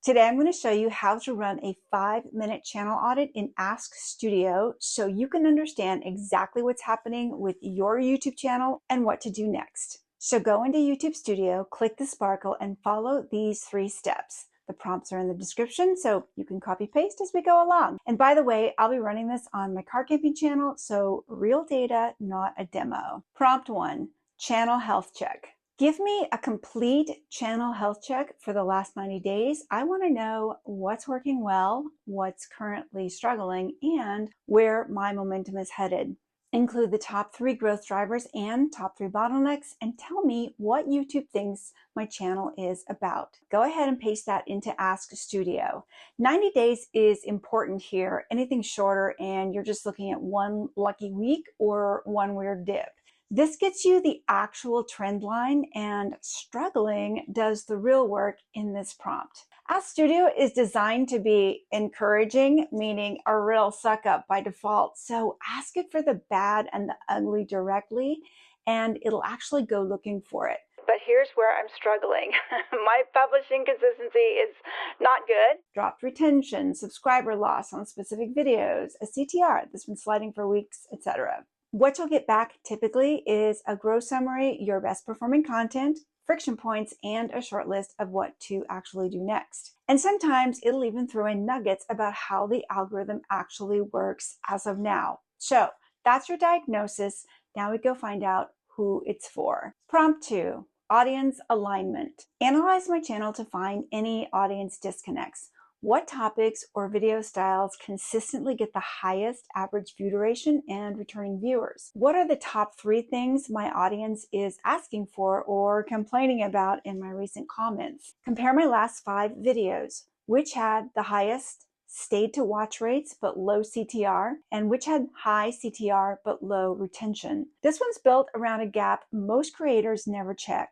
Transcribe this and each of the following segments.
Today I'm going to show you how to run a 5-minute channel audit in Ask Studio so you can understand exactly what's happening with your YouTube channel and what to do next. So go into YouTube Studio, click the sparkle, and follow these 3 steps. The prompts are in the description, so you can copy paste as we go along. And by the way, I'll be running this on my car camping channel, so real data, not a demo. Prompt 1, channel health check. Give me a complete channel health check for the last 90 days. I want to know what's working well, what's currently struggling, and where my momentum is headed. Include the top 3 growth drivers and top 3 bottlenecks, and tell me what YouTube thinks my channel is about. Go ahead and paste that into Ask Studio. 90 days is important here. Anything shorter and you're just looking at one lucky week or one weird dip. This gets you the actual trend line, and struggling does the real work in this prompt. Ask Studio is designed to be encouraging, meaning a real suck up by default. So ask it for the bad and the ugly directly, and it'll actually go looking for it. But here's where I'm struggling. My publishing consistency is not good. Dropped retention, subscriber loss on specific videos, a CTR that's been sliding for weeks, etc. What you'll get back typically is a growth summary, your best performing content, friction points, and a short list of what to actually do next. And sometimes it'll even throw in nuggets about how the algorithm actually works as of now. So that's your diagnosis. Now we go find out who it's for. Prompt 2, audience alignment. Analyze my channel to find any audience disconnects. What topics or video styles consistently get the highest average view duration and returning viewers? What are the top 3 things my audience is asking for or complaining about in my recent comments? Compare my last 5 videos. Which had the highest stayed to watch rates but low CTR, and which had high CTR but low retention? This one's built around a gap most creators never check.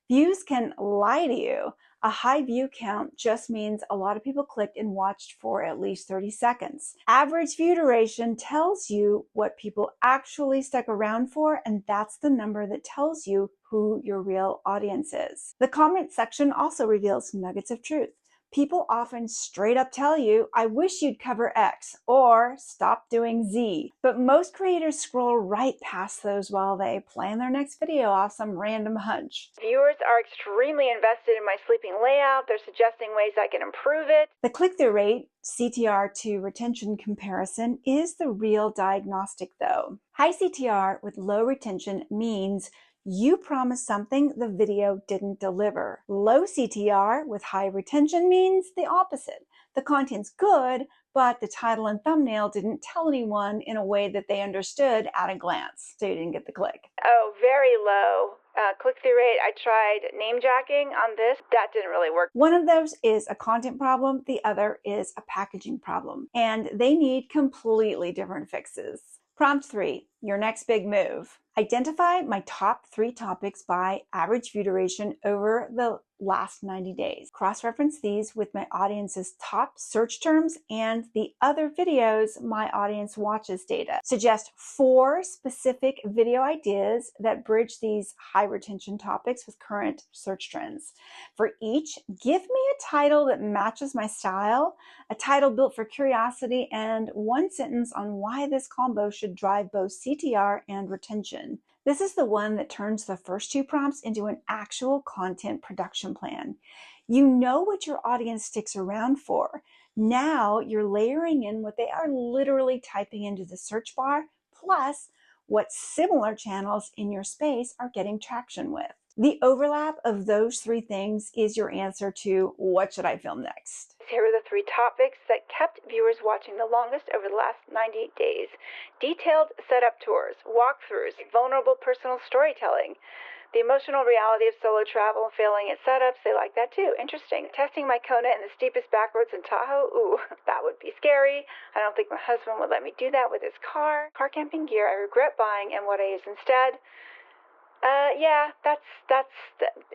Views can lie to you. A high view count just means a lot of people clicked and watched for at least 30 seconds. Average view duration tells you what people actually stuck around for, and that's the number that tells you who your real audience is. The comment section also reveals nuggets of truth. People often straight up tell you, I wish you'd cover X or stop doing Z. But most creators scroll right past those while they plan their next video off some random hunch. Viewers are extremely invested in my sleeping layout. They're suggesting ways I can improve it. The click-through rate, CTR to retention comparison, is the real diagnostic though. High CTR with low retention means you promised something the video didn't deliver. Low CTR with high retention means the opposite. The content's good, but the title and thumbnail didn't tell anyone in a way that they understood at a glance, so you didn't get the click. Oh, very low. Click-through rate, I tried name jacking on this. That didn't really work. One of those is a content problem. The other is a packaging problem. And they need completely different fixes. Prompt 3, your next big move. Identify my top 3 topics by average view duration over the last 90 days. Cross-reference these with my audience's top search terms and the other videos my audience watches data. Suggest 4 specific video ideas that bridge these high retention topics with current search trends. For each, give me a title that matches my style, a title built for curiosity, and 1 sentence on why this combo should drive both CTR and retention. This is the one that turns the first 2 prompts into an actual content production plan. You know what your audience sticks around for. Now you're layering in what they are literally typing into the search bar, plus what similar channels in your space are getting traction with. The overlap of those 3 things is your answer to what should I film next? Here are the 3 topics that kept viewers watching the longest over the last 90 days. Detailed setup tours, walkthroughs, vulnerable personal storytelling, the emotional reality of solo travel and failing at setups. They like that too. Interesting. Testing my Kona in the steepest back roads in Tahoe. Ooh, that would be scary. I don't think my husband would let me do that with his car. Car camping gear I regret buying and what I use instead. Yeah, that's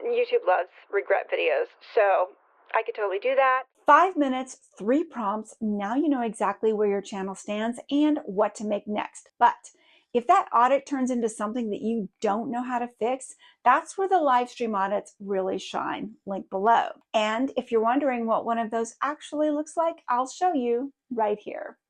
YouTube loves regret videos, so I could totally do that. 5 minutes, 3 prompts. Now you know exactly where your channel stands and what to make next. But If that audit turns into something that you don't know how to fix, that's where the live stream audits really shine. Link below. And if you're wondering what one of those actually looks like, I'll show you right here.